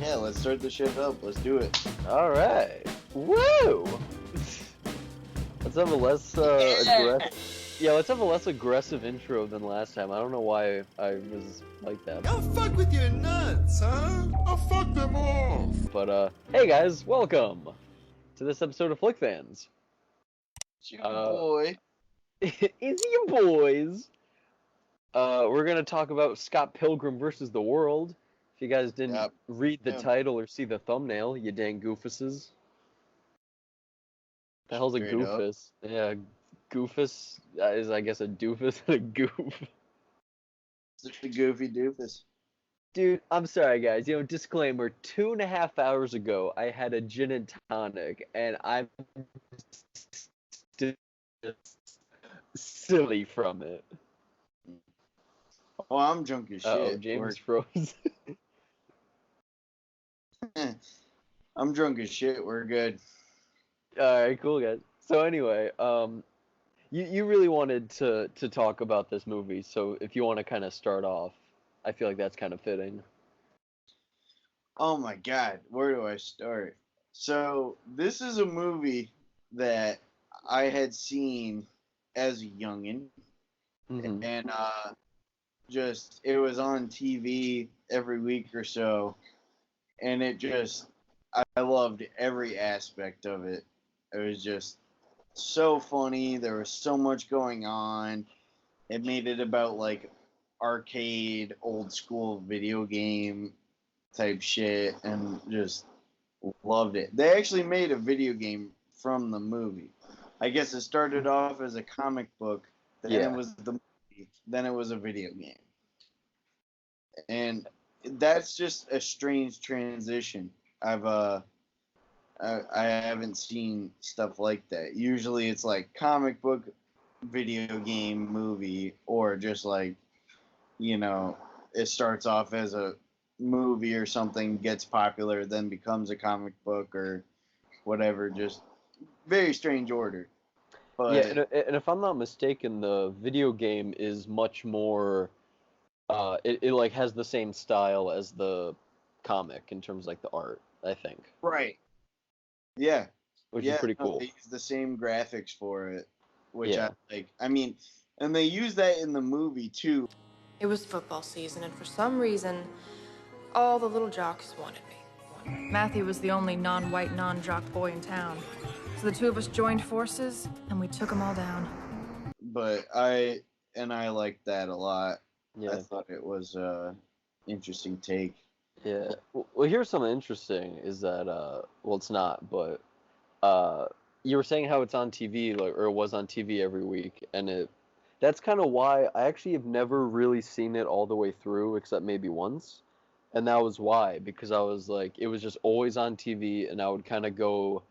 Yeah, let's start the shit up. Let's do it. All right. Woo! Let's have a less aggressive. Yeah, let's have a less aggressive intro than last time. I don't know why I was like that. I'll fuck with your nuts, huh? I'll fuck them off. But hey guys, welcome to this episode of FlickFans. It's your boy. It's your boys. We're gonna talk about Scott Pilgrim versus the World. If you guys didn't read the title or see the thumbnail, you dang goofuses. The hell's a goofus? Yeah, goofus is, I guess, a doofus and a goof. It's a goofy doofus. Dude, I'm sorry, guys. Disclaimer: 2.5 hours ago, I had a gin and tonic, and I'm still silly from it. Oh, I'm drunk as shit. Oh, James froze. I'm drunk as shit. We're good. All right, cool, guys. So anyway, you really wanted to talk about this movie, so if you want to kind of start off, I feel like that's kind of fitting. Oh my god, where do I start? So, this is a movie that I had seen as a youngin', Mm-hmm. and just, it was on TV every week or so, and I loved every aspect of it. It was just so funny. There was so much going on. It made it about like arcade, old school video game type shit, and just loved it. They actually made a video game from the movie. I guess it started off as a comic book, then it was the movie, then it was a video game. And that's just a strange transition. I haven't seen stuff like that. Usually it's like comic book, video game, movie, or just like, it starts off as a movie or something, gets popular, then becomes a comic book or whatever. Just very strange order. But Yeah, and if I'm not mistaken, the video game is much more. It like has the same style as the comic in terms of like the art, I think. right. Yeah. Which is pretty cool. They use the same graphics for it, which Yeah. I like. I mean, and they use that in the movie too. It was football season, and for some reason, all the little jocks wanted me. Matthew was the only non-white, non-jock boy in town. So the two of us joined forces, and we took them all down. But I liked that a lot. Yeah. I thought it was interesting take. Yeah. Well, here's something interesting is that well, it's not, but you were saying how it's on TV, like, or it was on TV every week, and that's kind of why I actually have never really seen it all the way through, except maybe once, and that was why, because I was like, it was just always on TV, and I would kind of go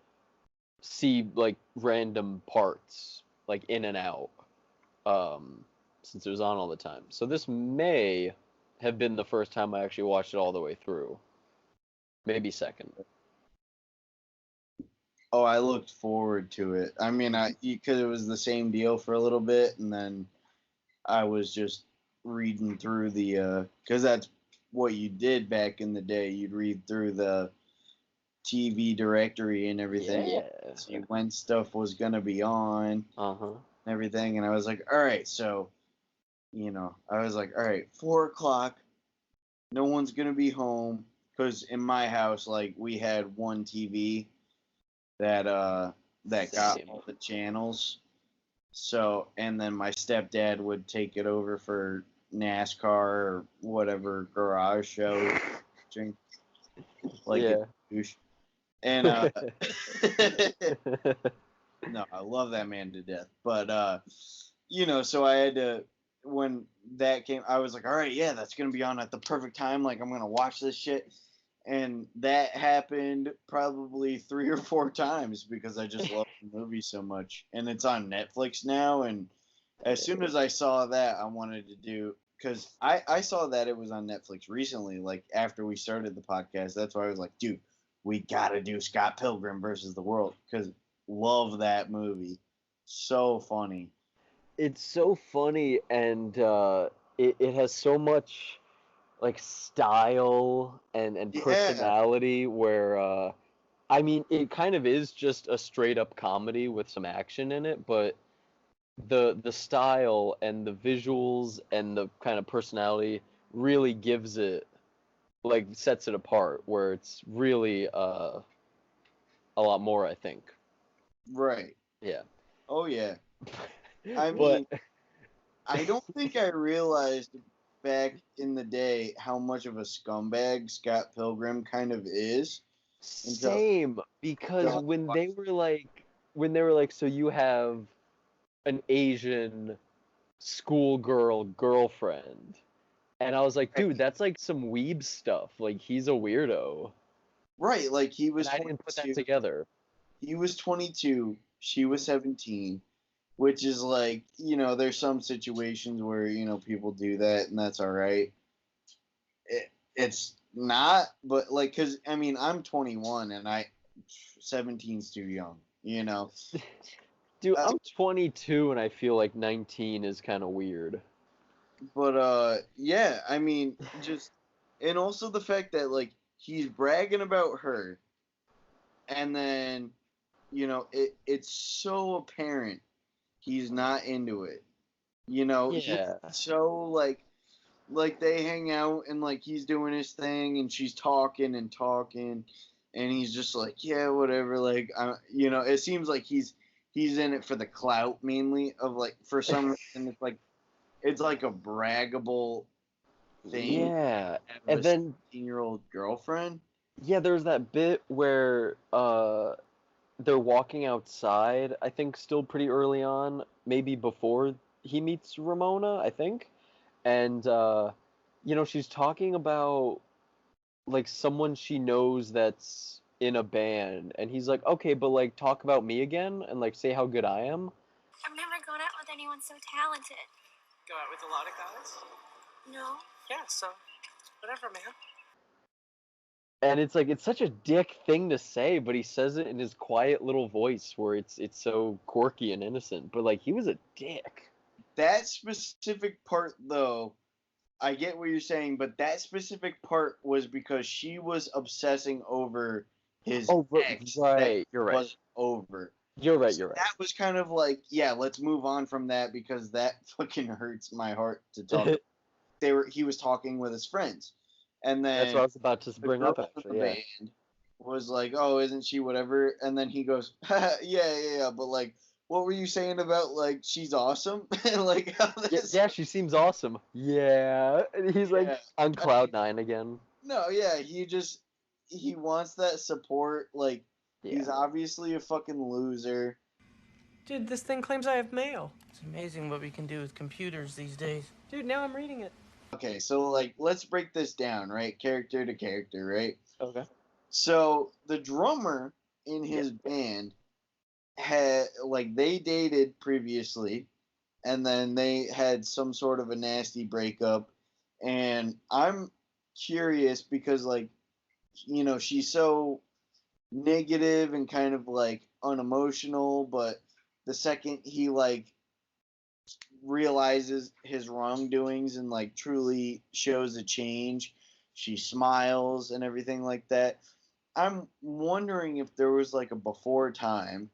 see like random parts, like in and out, since it was on all the time. So this may have been the first time I actually watched it all the way through. Maybe second. Oh, I looked forward to it. I mean, because it was the same deal for a little bit, and then I was just reading through because that's what you did back in the day. You'd read through the TV directory and everything. Yeah. See when stuff was gonna be on. Uh-huh. And everything, and I was like, all right, so, I was like, all right, 4:00, no one's gonna be home, because in my house, like, we had one TV that got all the channels. So, and then my stepdad would take it over for NASCAR or whatever garage show, like a douche. And no, I love that man to death. But so I had to, when that came, I was like, all right, yeah, that's gonna be on at the perfect time. Like, I'm gonna watch this shit. And that happened probably 3 or 4 times because I just love the movie so much. And it's on Netflix now. And as soon as I saw that, I wanted to do, because I saw that it was on Netflix recently, like after we started the podcast. That's why I was like, dude, we got to do Scott Pilgrim versus the World, because love that movie. So funny. It's so funny, and it has so much like style and Yeah, personality where I mean it kind of is just a straight up comedy with some action in it, but the style and the visuals and the kind of personality really gives it like sets it apart where it's really a lot more, I think. right. Yeah. Oh yeah. I But mean, I don't think I realized back in the day how much of a scumbag Scott Pilgrim kind of is until same because until when they were like so you have an Asian schoolgirl girlfriend. And I was like, I, dude, that's like some weeb stuff. Like he's a weirdo. right, like he And was I didn't put that 22. together. He was 22. She was 17, which is like, there's some situations where, people do that and that's all right. It's not, but like, cause I mean, I'm 21 and 17's too young, Dude, Uh, I'm 22 and I feel like 19 is kind of weird. but yeah, I mean, just, and also the fact that like he's bragging about her, and then, it's so apparent he's not into it. He's Yeah. so like they hang out and like he's doing his thing and she's talking and talking and he's just like yeah whatever like it seems like he's in it for the clout mainly of like for some reason it's like a braggable thing Yeah. to have And a then 17-year-old girlfriend. yeah, there's that bit where they're walking outside, I think still pretty early on, maybe before he meets Ramona, I think. And she's talking about like someone she knows that's in a band and he's like, "Okay, but like talk about me again and like say how good I am." I've never gone out with anyone so talented. Go out with a lot of guys? No. Yeah, so whatever, man. And it's like it's such a dick thing to say, but he says it in his quiet little voice where it's so quirky and innocent, but like he was a dick. That specific part though, I get what you're saying, but that specific part was because she was obsessing over his Oh, ex that right, you're right. was over. You're right, So you're that was kind of like, yeah, let's move on from that because that fucking hurts my heart to talk. right. He was talking with his friends, and That's what then I was about to the bring girl up in the actually, yeah. band was like, "Oh, isn't she whatever?" And then he goes, "Yeah, yeah, yeah." But like, what were you saying about like she's awesome and like how Yeah, this? yeah, she seems awesome. Yeah. And he's like Yeah, on I cloud mean, nine again. no, yeah, he wants that support. Like he's Yeah. obviously a fucking loser. Dude, this thing claims I have mail. It's amazing what we can do with computers these days. Dude, now I'm reading it. Okay, so like let's break this down, right? Character to character, right? Okay. So the drummer in Yeah. his band had like they dated previously and then they had some sort of a nasty breakup and I'm curious because like she's so negative and kind of like unemotional but the second he like realizes his wrongdoings and like truly shows a change she smiles and everything like that. I'm wondering if there was like a before time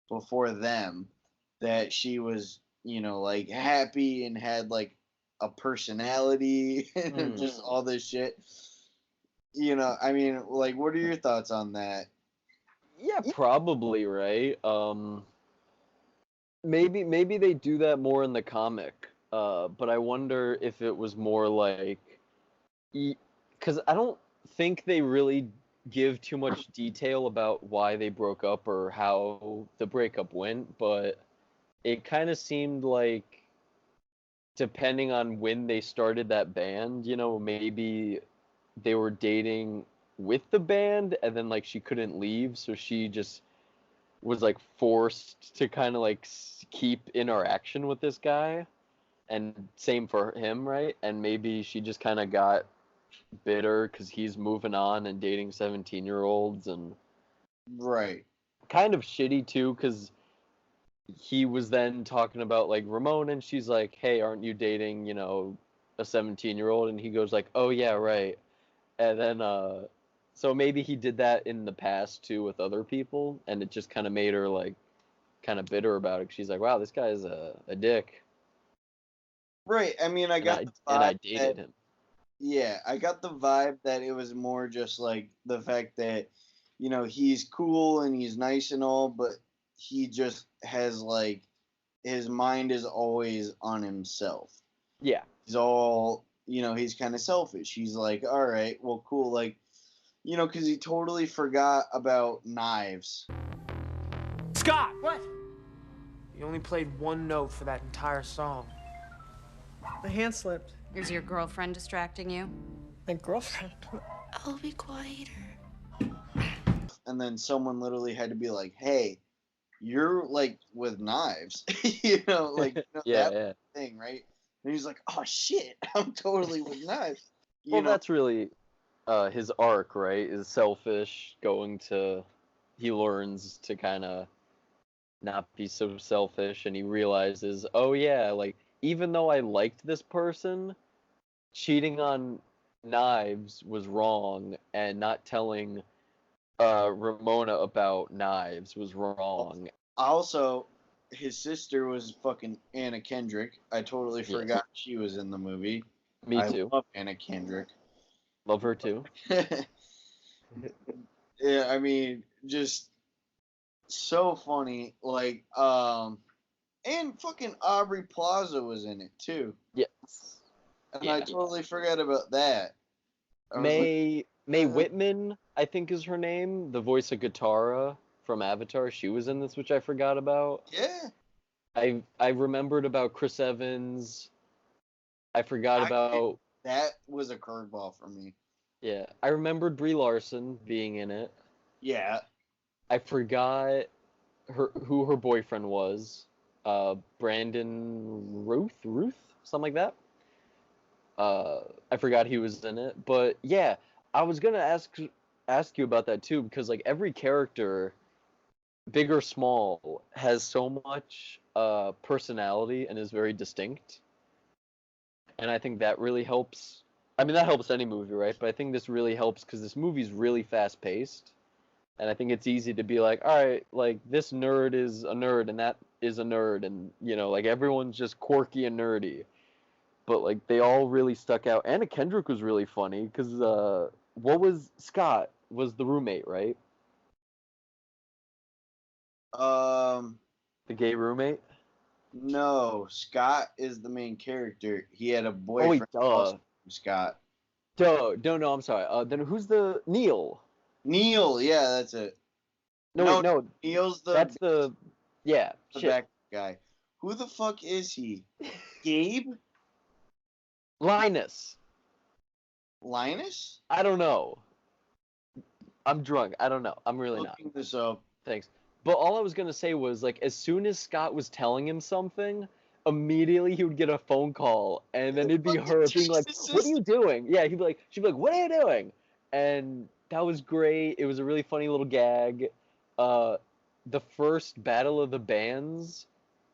before them that she was, like happy and had like a personality and Hmm. just all this shit. I mean, like, what are your thoughts on that? Yeah, probably, right? Maybe they do that more in the comic. But I wonder if it was more like because I don't think they really give too much detail about why they broke up or how the breakup went, but it kind of seemed like depending on when they started that band, maybe they were dating with the band and then like she couldn't leave, so she just was like forced to kind of like keep interaction with this guy. And same for him, right? And maybe she just kind of got bitter because he's moving on and dating 17-year-olds and Right. kind of shitty too because he was then talking about like Ramon and she's like, hey, aren't you dating, a 17-year-old, and he goes like, "Oh yeah, right." And then so maybe he did that in the past too with other people, and it just kind of made her like kind of bitter about it. She's like, "Wow, this guy's a dick." Right. I mean, I And got I the and I vibe dated that, him. yeah, I got the vibe that it was more just like the fact that, he's cool and he's nice and all, but he just has like his mind is always on himself. Yeah. He's all, he's kind of selfish. He's like, all right, well, cool. Like, because he totally forgot about knives. Scott! What? You only played one note for that entire song. My hand slipped. Is your girlfriend distracting you? My girlfriend? I'll be quieter. And then someone literally had to be like, hey, you're like with knives, Yeah, that yeah. thing, right? And he's like, oh shit, I'm totally with knives. Well, that's really his arc, right? Is selfish, he learns to kind of not be so selfish, and he realizes, oh yeah, like even though I liked this person, cheating on knives was wrong, and not telling Ramona about knives was wrong. Also, his sister was fucking Anna Kendrick. I totally forgot she was in the movie. Me too. I love Anna Kendrick. Love her too. Yeah, I mean, just so funny. Like, and fucking Aubrey Plaza was in it too. Yes. And I totally forgot about that. May Whitman, I think is her name, the voice of Katara from Avatar. She was in this, which I forgot about. Yeah. I remembered about Chris Evans. I forgot about... That was a curveball for me. Yeah. I remembered Brie Larson being in it. Yeah. I forgot who her boyfriend was. Brandon Ruth? Something like that. I forgot he was in it. But yeah, I was gonna ask you about that too, because like every character, big or small, has so much personality and is very distinct. And I think that really helps. I mean, that helps any movie, right? But I think this really helps because this movie's really fast paced. And I think it's easy to be like, all right, like this nerd is a nerd and that is a nerd. And, like everyone's just quirky and nerdy. But like they all really stuck out. Anna Kendrick was really funny because Scott was the roommate, right? The gay roommate? No, Scott is the main character. He had a boyfriend also, Scott. No, I'm sorry. Then who's the Neil? Neil, yeah, that's it. No. Neil's that's the back guy. Who the fuck is he? Gabe? Linus? Linus? I don't know. I'm drunk. I don't know. I'm really Looking this up. Thanks. But all I was going to say was, like, as soon as Scott was telling him something, immediately he would get a phone call, and then it'd be her being like, what are you doing? Yeah, she'd be like, what are you doing? And that was great. It was a really funny little gag. The first Battle of the Bands,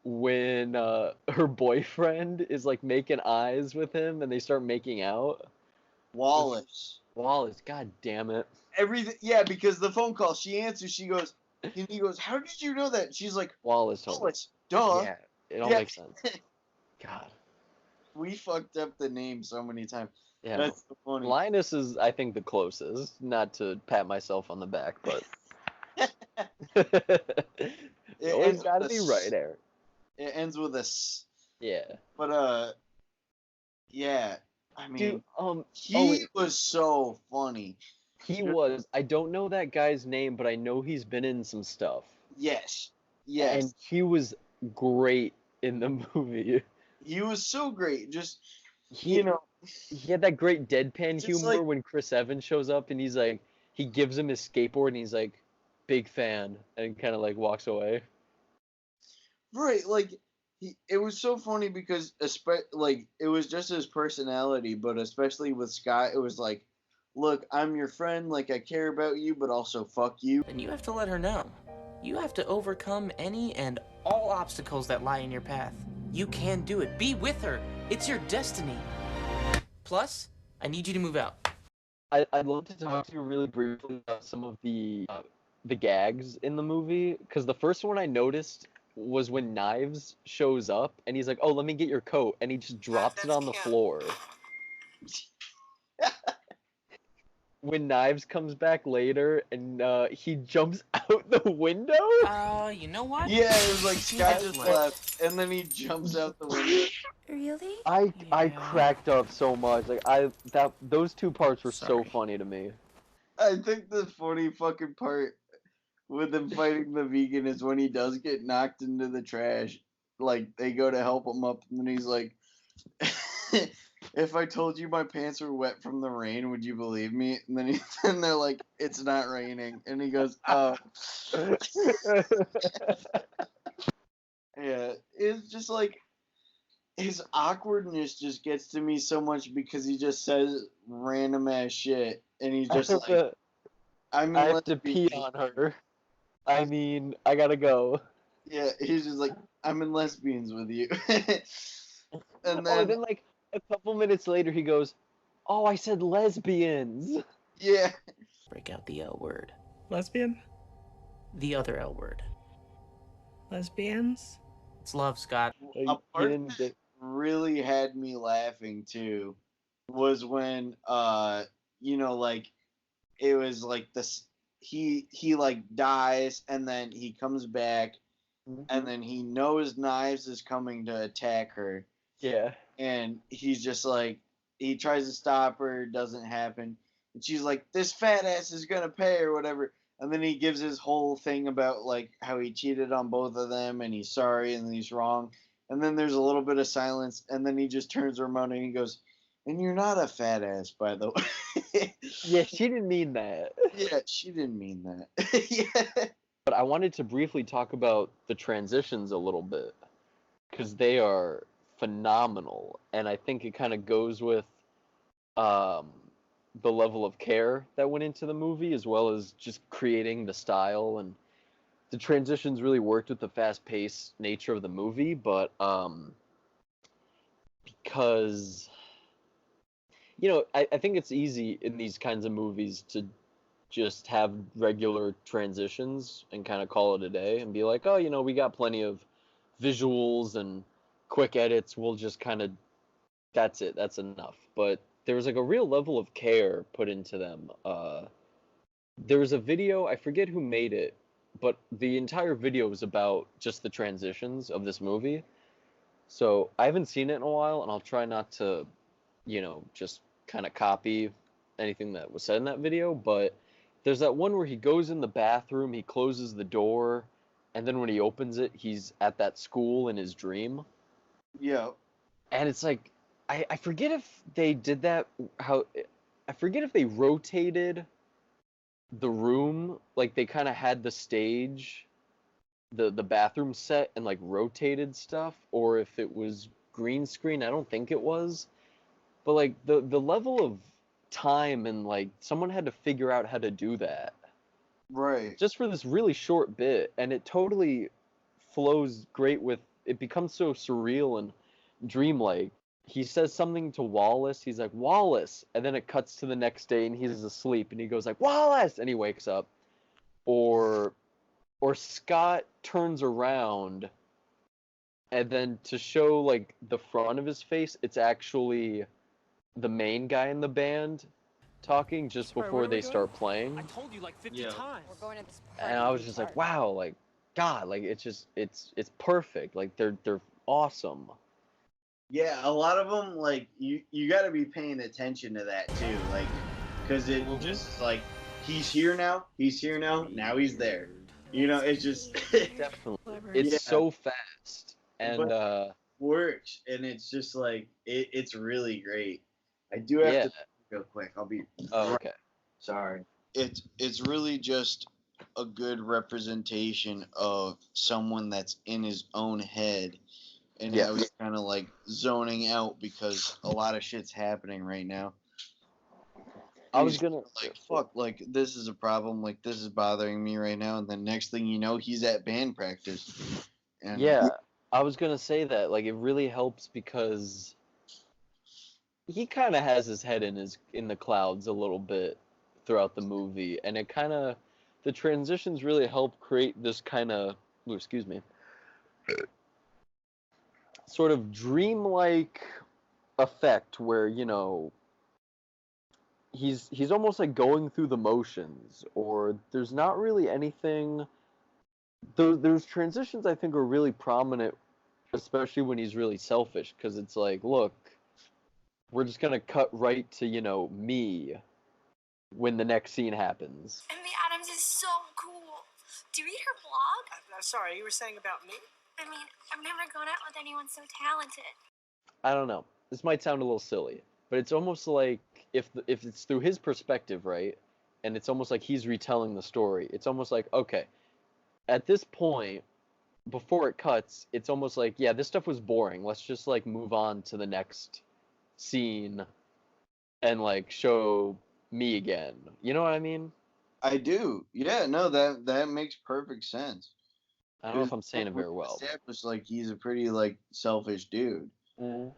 when her boyfriend is, like, making eyes with him, and they start making out. Wallace, god damn it. Everything, yeah, because the phone call, she answers, she goes, and he goes, how did you know that? She's like, Wallace, duh. Yeah, it all makes sense. God. We fucked up the name so many times. Yeah. That's so funny. Linus is, I think, the closest. Not to pat myself on the back, but... Always gotta be right, Eric. It ends with a S. Yeah. But, yeah. I mean, dude, he was so funny. He was. I don't know that guy's name, but I know he's been in some stuff. Yes. And he was great in the movie. He was so great. Just, he had that great deadpan humor like, when Chris Evans shows up and he's like, he gives him his skateboard and he's like, big fan, and kind of like walks away. Right, like, it was so funny because, like, it was just his personality, but especially with Scott, it was like, look, I'm your friend, like, I care about you, but also fuck you. And you have to let her know. You have to overcome any and all obstacles that lie in your path. You can do it. Be with her. It's your destiny. Plus, I need you to move out. I'd love to talk to you really briefly about some of the gags in the movie, because the first one I noticed was when Knives shows up and he's like, "Oh, let me get your coat," and he just drops it on the floor. When Knives comes back later and he jumps out the window. You know what? Yeah, it was like Scott just left, and then he jumps out the window. Really? I cracked up so much. Like those two parts were so funny to me. I think the funny fucking part with him fighting the vegan is when he does get knocked into the trash. Like, they go to help him up, and then he's like, if I told you my pants were wet from the rain, would you believe me? And then and they're like, it's not raining. And he goes, oh. Yeah, it's just like, his awkwardness just gets to me so much because he just says random ass shit. And he's just like, I have to pee on her. I mean, I gotta go. Yeah, he's just like, I'm in lesbians with you. And then like a couple minutes later he goes, "Oh, I said lesbians." Yeah. Break out the L word. Lesbian? The other L word. Lesbians? It's love, Scott. A part that really had me laughing too was when you know, like, it was like this, he like dies and then he comes back and then he knows Knives is coming to attack her. Yeah. And he's just like, he tries to stop her, doesn't happen. And she's like, this fat ass is gonna pay or whatever. And then he gives his whole thing about like how he cheated on both of them and he's sorry and he's wrong. And then there's a little bit of silence and then he just turns around and he goes, and you're not a fat ass, by the way. Yeah, she didn't mean that. Yeah, she didn't mean that. Yeah. But I wanted to briefly talk about the transitions a little bit, because they are phenomenal, and I think it kind of goes with the level of care that went into the movie, as well as just creating the style, and the transitions really worked with the fast-paced nature of the movie, but because, you know, I think it's easy in these kinds of movies to just have regular transitions and kind of call it a day and be like, oh, you know, we got plenty of visuals and quick edits, we'll just kind of, that's it, that's enough. But there was like a real level of care put into them. There was a video, I forget who made it, but the entire video was about just the transitions of this movie. So I haven't seen it in a while, and I'll try not to, you know, just kind of copy anything that was said in that video, but there's that one where he goes in the bathroom, he closes the door, and then when he opens it, he's at that school in his dream. Yeah. And it's like, I forget if they did that, I forget if they rotated the room, like they kind of had the stage, the bathroom set, and like rotated stuff, or if it was green screen. I don't think it was. But like the level of time and like someone had to figure out how to do that. Right. Just for this really short bit, and it totally flows great with, it becomes so surreal and dreamlike. He says something to Wallace, he's like, Wallace, and then it cuts to the next day and he's asleep and he goes like, Wallace, and he wakes up. Or Scott turns around and then to show like the front of his face, it's actually the main guy in the band talking just before they start playing. I told you like 50 times. We're going to this And I was just like, wow, like, God, like, it's just, it's perfect. Like, they're awesome. Yeah, a lot of them, like, you got to be paying attention to that too, like, because it just like, he's here now, now he's there. You know, it's just Definitely. It's so fast and works, and it's just like it's really great. I do have to real quick. I'll be. Oh, okay. Sorry. It's really just a good representation of someone that's in his own head, and how he's kind of like zoning out because a lot of shit's happening right now. I was gonna like, fuck, like this is a problem, like this is bothering me right now, and then next thing you know, he's at band practice. And yeah, I was gonna say that, like, it really helps because, he kind of has his head in the clouds a little bit throughout the movie, and it kind of the transitions really help create this kind of, excuse me, sort of dreamlike effect where, you know, he's almost like going through the motions, or there's not really anything. Those transitions I think are really prominent, especially when he's really selfish, because it's like, look, we're just gonna cut right to, you know, me when the next scene happens. Amy Adams is so cool. Do you read her blog? I'm sorry, you were saying about me? I mean, I've never gone out with anyone so talented. I don't know. This might sound a little silly, but it's almost like if it's through his perspective, right? And it's almost like he's retelling the story. It's almost like, okay, at this point, before it cuts, it's almost like, yeah, this stuff was boring. Let's just like move on to the next scene and like show me again. You know what I mean? I do. Yeah, no, that makes perfect sense. I don't know if I'm saying it very well. Established like he's a pretty like selfish dude. Mm-hmm.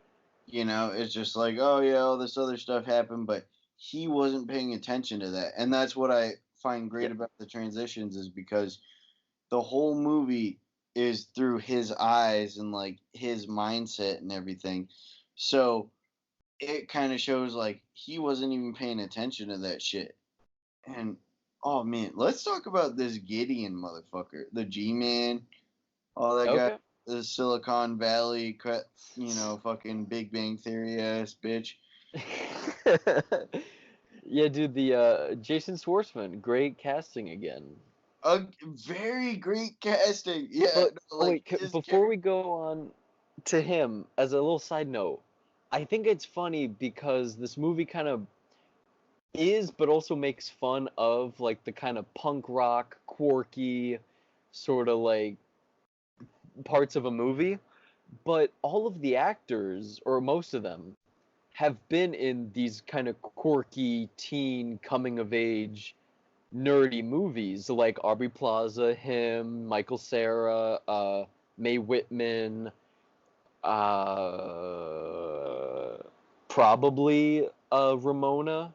You know, it's just like, oh yeah, all this other stuff happened, but he wasn't paying attention to that, and that's what I find great about the transitions, is because the whole movie is through his eyes and like his mindset and everything. So it kind of shows like he wasn't even paying attention to that shit. And oh man, let's talk about this Gideon motherfucker, the G-Man, all that guy, the Silicon Valley, you know, fucking Big Bang Theory ass bitch. Yeah, dude, the Jason Schwartzman, great casting again. A very great casting. Yeah. But, like, before we go on to him, as a little side note, I think it's funny because this movie kind of is, but also makes fun of like the kind of punk rock, quirky, sort of like parts of a movie. But all of the actors, or most of them, have been in these kind of quirky teen coming of age nerdy movies like Aubrey Plaza, him, Michael Cera, Mae Whitman, probably Ramona.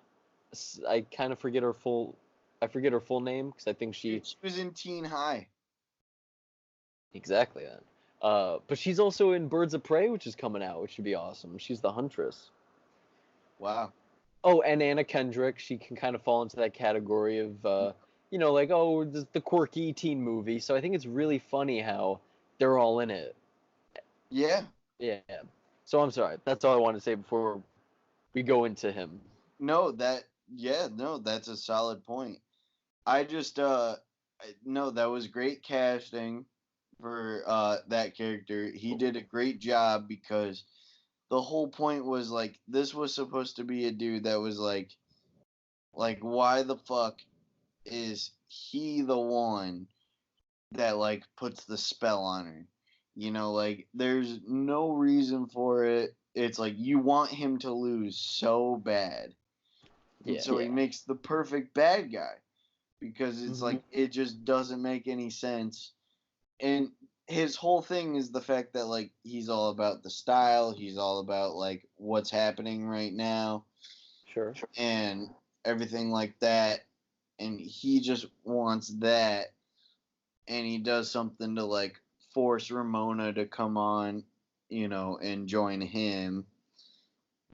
I kind of forget her full. I forget her full name because I think she was in Teen High. Exactly that. But she's also in Birds of Prey, which is coming out, which should be awesome. She's the Huntress. Wow. Oh, and Anna Kendrick. She can kind of fall into that category of, you know, like, oh, the quirky teen movie. So I think it's really funny how they're all in it. Yeah. Yeah. So I'm sorry. That's all I want to say before we go into him. No, that's a solid point. I just, no, that was great casting for that character. He did a great job because the whole point was like this was supposed to be a dude that was like why the fuck is he the one that like puts the spell on her? You know, like there's no reason for it. It's like you want him to lose so bad. Yeah. And so he makes the perfect bad guy because it's like it just doesn't make any sense. And his whole thing is the fact that like he's all about the style, he's all about like what's happening right now. Sure. And everything like that. And he just wants that. And he does something to like force Ramona to come on, you know, and join him.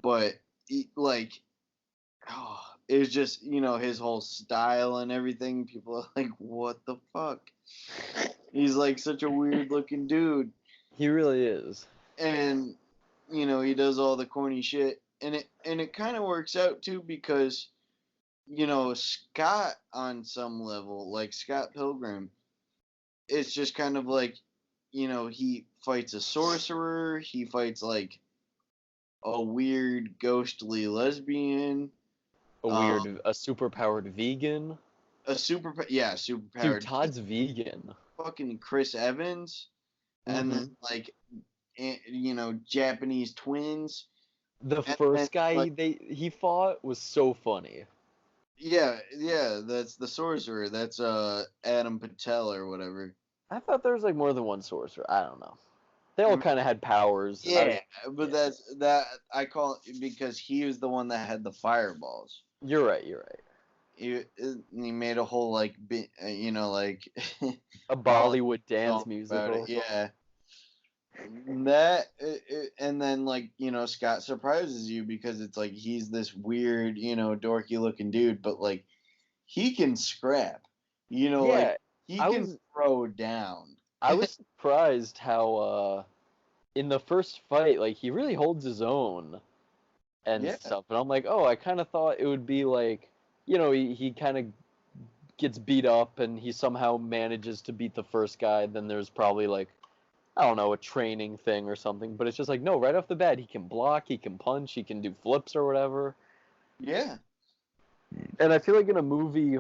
But like, oh, it was just, you know, his whole style and everything. People are like, what the fuck? He's like such a weird looking dude. He really is. And, you know, he does all the corny shit. And it kind of works out too because, you know, Scott on some level, like Scott Pilgrim, it's just kind of like, you know, he fights a sorcerer, he fights like a weird ghostly lesbian, A superpowered vegan. Superpowered. Dude, Todd's vegan. Fucking Chris Evans, and then like, you know, Japanese twins. The first guy he fought was so funny. Yeah, that's the sorcerer. That's Adam Patel or whatever. I thought there was like more than one sorcerer. I don't know. They all kind of had powers. Yeah, but that I call it because he was the one that had the fireballs. You're right. You're right. He made a whole like like A Bollywood dance song about musical. it. Yeah. And then like Scott surprises you because it's like he's this weird dorky looking dude, but like he can scrap, like he can throw down. I was surprised how in the first fight, like he really holds his own and stuff. And I'm like, oh, I kind of thought it would be like, he kind of gets beat up and he somehow manages to beat the first guy. Then there's probably like, I don't know, a training thing or something. But it's just like, no, right off the bat, he can block, he can punch, he can do flips or whatever. Yeah. And I feel like in a movie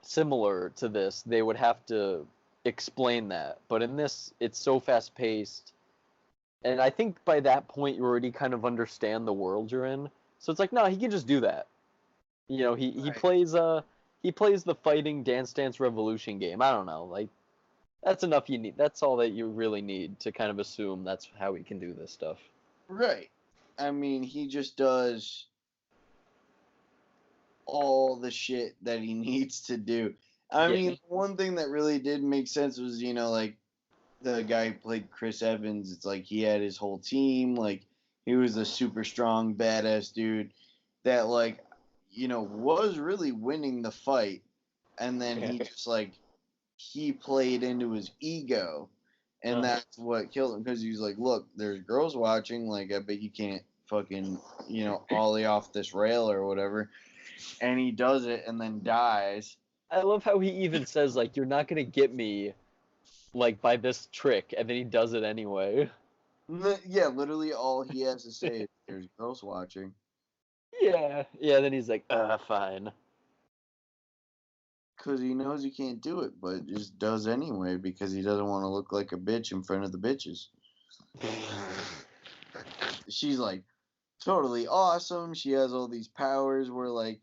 similar to this, they would have to explain that. But in this, it's so fast paced. And I think by that point, you already kind of understand the world you're in. So it's like, no, he can just do that. He plays the fighting Dance Dance Revolution game. I don't know, like that's enough you need. That's all that you really need to kind of assume that's how he can do this stuff. Right. I mean, he just does all the shit that he needs to do. I mean, one thing that really did make sense was, like the guy who played Chris Evans. It's like he had his whole team. Like he was a super strong, badass dude that like, was really winning the fight. And then he just like, he played into his ego, and that's what killed him because he's like, look, there's girls watching, like I bet you can't fucking ollie off this rail or whatever, and he does it and then dies. I love how he even says like, you're not gonna get me like by this trick, and then he does it anyway. Yeah, literally all he has to say is there's girls watching. Yeah, then he's like, fine. Because he knows he can't do it, but just does anyway because he doesn't want to look like a bitch in front of the bitches. She's like totally awesome. She has all these powers where like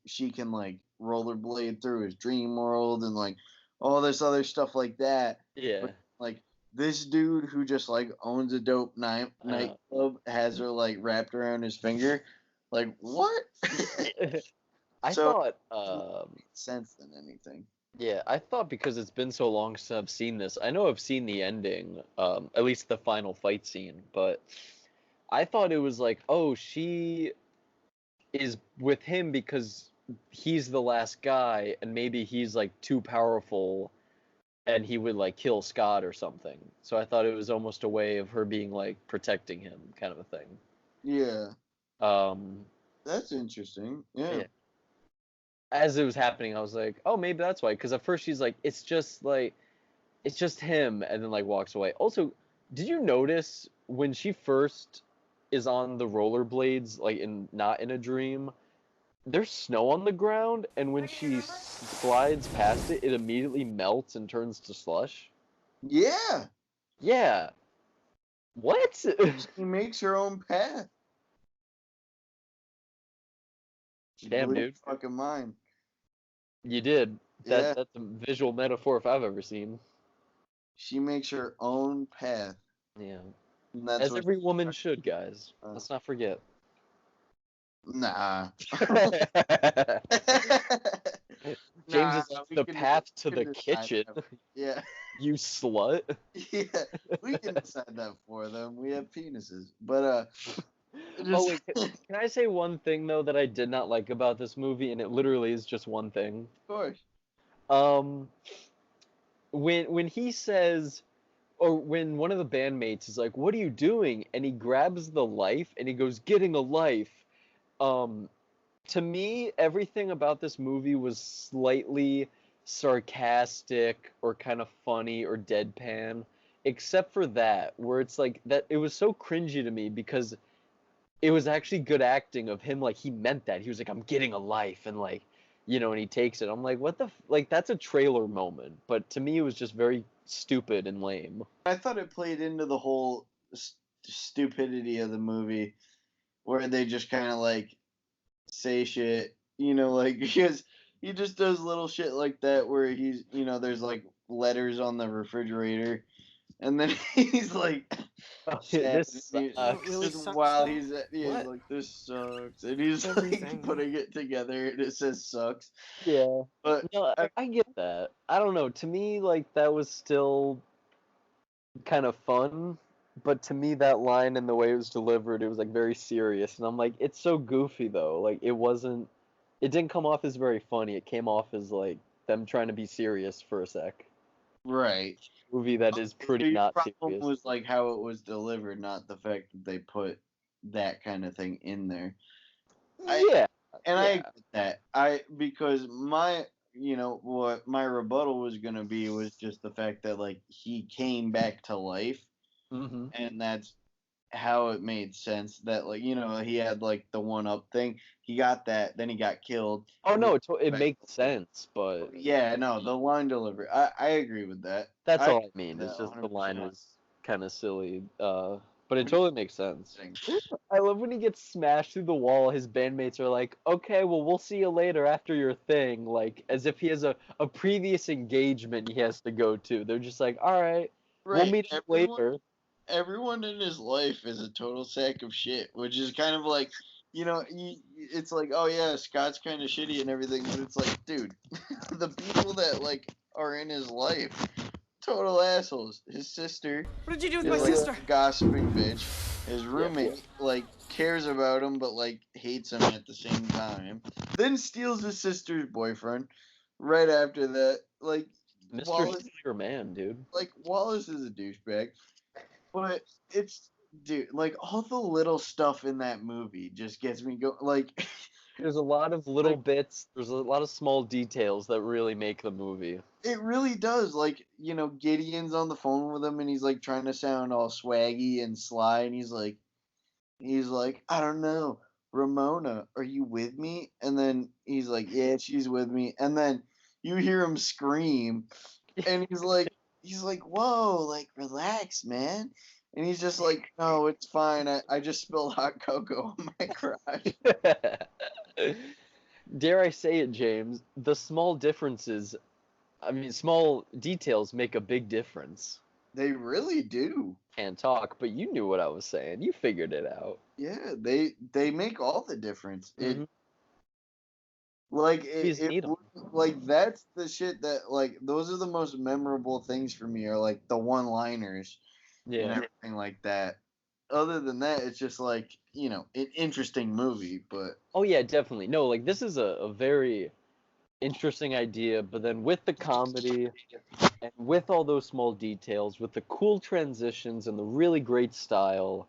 she can like rollerblade through his dream world and like all this other stuff like that. Yeah. But, like this dude who just like owns a dope nightclub has her like wrapped around his finger. Like what? I thought sense than anything. Yeah, I thought because it's been so long since I've seen this. I know I've seen the ending, at least the final fight scene, but I thought it was like, oh, she is with him because he's the last guy and maybe he's like too powerful and he would like kill Scott or something. So I thought it was almost a way of her being like protecting him kind of a thing. Yeah. That's interesting. Yeah. As it was happening, I was like, oh, maybe that's why. Because at first she's like, it's just him, and then like walks away. Also, did you notice when she first is on the rollerblades, like not in a dream, there's snow on the ground, and when she slides past it, it immediately melts and turns to slush? Yeah. Yeah. What? She makes her own path. Damn, dude. Fucking mind. You did. That's a visual metaphor if I've ever seen. She makes her own path. Yeah. And that's as every woman should, guys. Let's not forget. Nah. James is the path to the kitchen. Yeah. You slut. Yeah. We can decide that for them. We have penises. But Oh, wait, can I say one thing, though, that I did not like about this movie, and it literally is just one thing? Of course. When he says, or when one of the bandmates is like, what are you doing? And he grabs the life, and he goes, getting a life. To me, everything about this movie was slightly sarcastic, or kind of funny, or deadpan, except for that, where it's like, that it was so cringy to me, because it was actually good acting of him, like, he meant that. He was like, I'm getting a life, and, like, and he takes it. I'm like, what the like, that's a trailer moment, but to me, it was just very stupid and lame. I thought it played into the whole stupidity of the movie, where they just kind of, like, say shit, like, because he just does little shit like that, where he's, there's, like, letters on the refrigerator, and then he's like, This sad, sucks. Really just sucks, while though? he's What? like, this sucks, and he's like Everything. putting it together, and it says sucks. Yeah. But No, I get that. I don't know. To me, like, that was still kind of fun, but to me, that line and the way it was delivered, it was like very serious, and I'm like, it's so goofy though. Like, it didn't come off as very funny. It came off as like them trying to be serious for a sec. right, Movie that is pretty your not problem serious. was like how it was delivered, not the fact that they put that kind of thing in there. Yeah. And yeah. I get that. Because what my rebuttal was gonna be was just the fact that like he came back to life, Mm-hmm. and that's how it made sense that like he had like the one up thing. He got that, then he got killed. Oh and no, he it came back makes to life. sense, but Yeah, no, the line delivery. I agree with that. that's I all agree I mean. with It's that just the line 100%. was kind of silly. But it totally makes sense. I love when he gets smashed through the wall. His bandmates are like, "Okay, well, we'll see you later after your thing," like as if he has a previous engagement he has to go to. They're just like, "All right, we'll Right. meet up later." Everyone in his life is a total sack of shit, which is kind of like, it's like, oh yeah, Scott's kind of shitty and everything, but it's like, dude, the people that like are in his life, total assholes. His sister What did you do with is my like sister? a gossiping bitch. His roommate like cares about him but like hates him at the same time. Then steals his sister's boyfriend. Right after that, like Mr. Wallace, Steal Man, dude. like Wallace is a douchebag. But it's dude, like all the little stuff in that movie just gets me go like There's a lot of little like bits. There's a lot of small details that really make the movie. it really does. Like, Gideon's on the phone with him and he's like trying to sound all swaggy and sly and he's like, I don't know, Ramona, are you with me? And then he's like, yeah, she's with me. And then you hear him scream and he's like, whoa, like relax, man. And he's just like, no, it's fine. I just spilled hot cocoa on my garage. Dare I say it, James? The small differences, I mean, small details make a big difference. They really do. Can't talk, but you knew what I was saying. You figured it out. Yeah, they make all the difference. Mhm. Like Movies it need 'em. like that's the shit that like those are the most memorable things for me are like the one-liners and Yeah. everything like that. Other than that, it's just like, an interesting movie, but Oh yeah, definitely. No, like this is a very interesting idea, but then with the comedy and with all those small details, with the cool transitions and the really great style,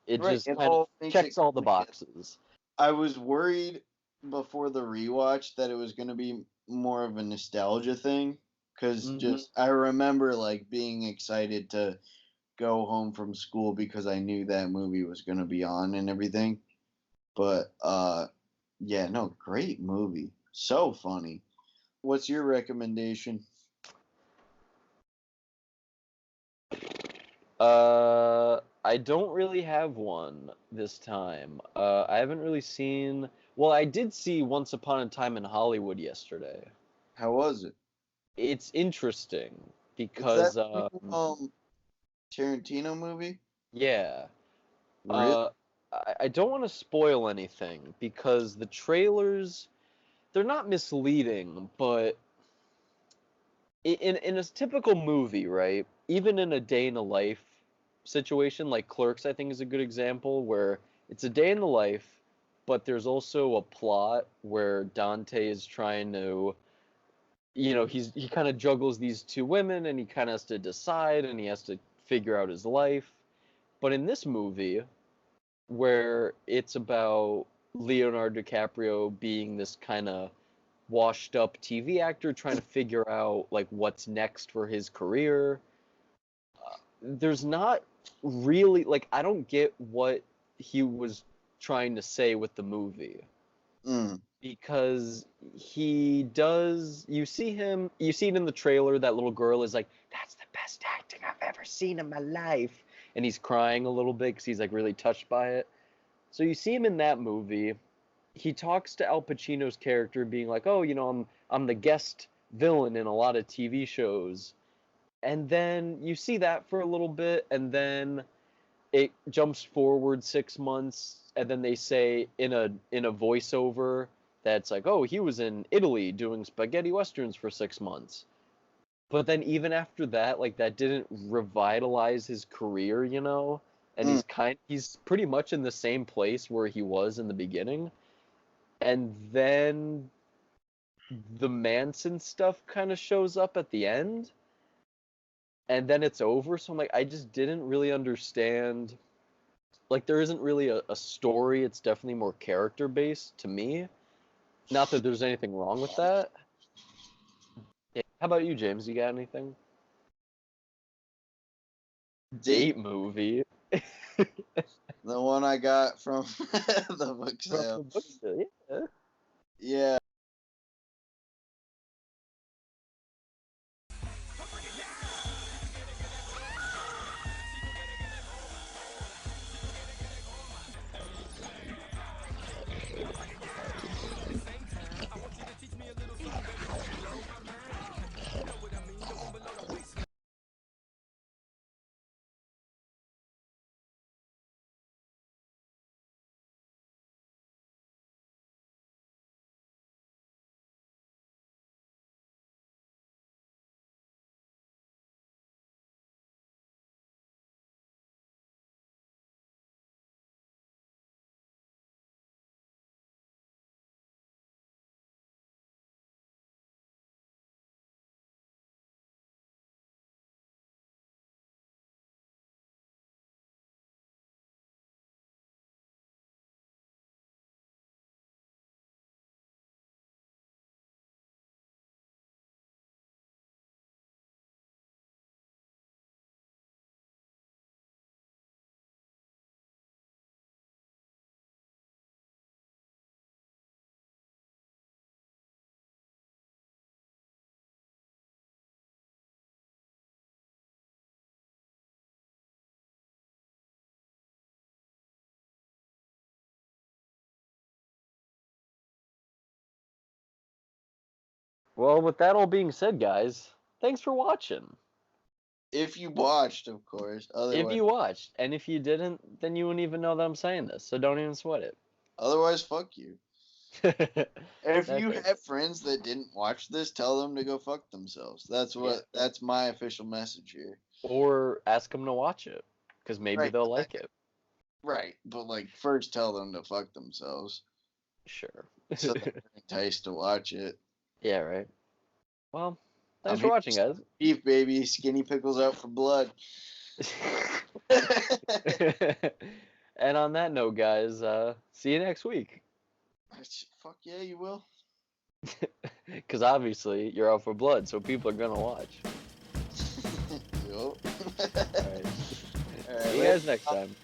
it right, just it kind of all makes checks it all the come together. boxes. I was worried before the rewatch that it was going to be more of a nostalgia thing because Mhm. just I remember like being excited to go home from school because I knew that movie was going to be on and everything. But yeah, no, great movie. So funny. What's your recommendation? I don't really have one this time. I haven't really seen. Well, I did see Once Upon a Time in Hollywood yesterday. How was it? It's interesting Is because, that the new, Tarantino movie? yeah, Really? I don't want to spoil anything because the trailers, they're not misleading, but in a typical movie, right? Even in a day in the life situation, like Clerks, I think is a good example where it's a day in the life, but there's also a plot where Dante is trying to, he kind of juggles these two women and he kind of has to decide and he has to figure out his life. But in this movie, where it's about Leonardo DiCaprio being this kind of washed up TV actor trying to figure out like what's next for his career. There's not really like I don't get what he was trying to say with the movie Mm. because you see it in the trailer, that little girl is like, that's the best acting I've ever seen in my life, and he's crying a little bit because he's like really touched by it. So you see him in that movie. He talks to Al Pacino's character being like, "Oh, I'm the guest villain in a lot of TV shows." And then you see that for a little bit, and then it jumps forward 6 months, and then they say in a voiceover that's like, oh, he was in Italy doing spaghetti westerns for 6 months. But then even after that, like, that didn't revitalize his career, you know? And he's pretty much in the same place where he was in the beginning. And then the Manson stuff kind of shows up at the end. And then it's over. So I'm like, I just didn't really understand. Like, there isn't really a story. It's definitely more character-based to me. Not that there's anything wrong with that. Yeah. How about you, James? You got anything? Date movie. The one I got from the book sale. Yeah. Yeah. Well, with that all being said, guys, thanks for watching. If you watched, of course. If you watched, and if you didn't, then you wouldn't even know that I'm saying this, so don't even sweat it. Otherwise, fuck you. If you Okay. have friends that didn't watch this, tell them to go fuck themselves. That's my official message here. Or ask them to watch it, because maybe Right. they'll like it. Right, but like first tell them to fuck themselves Sure. so they're enticed to watch it. Yeah, right. Well, thanks I'm for watching, guys. Beef, baby, skinny pickles out for blood. And on that note, guys, see you next week. Fuck yeah, you will. Because obviously you're out for blood, so people are gonna watch. Yup. All right. All right, See you guys next time.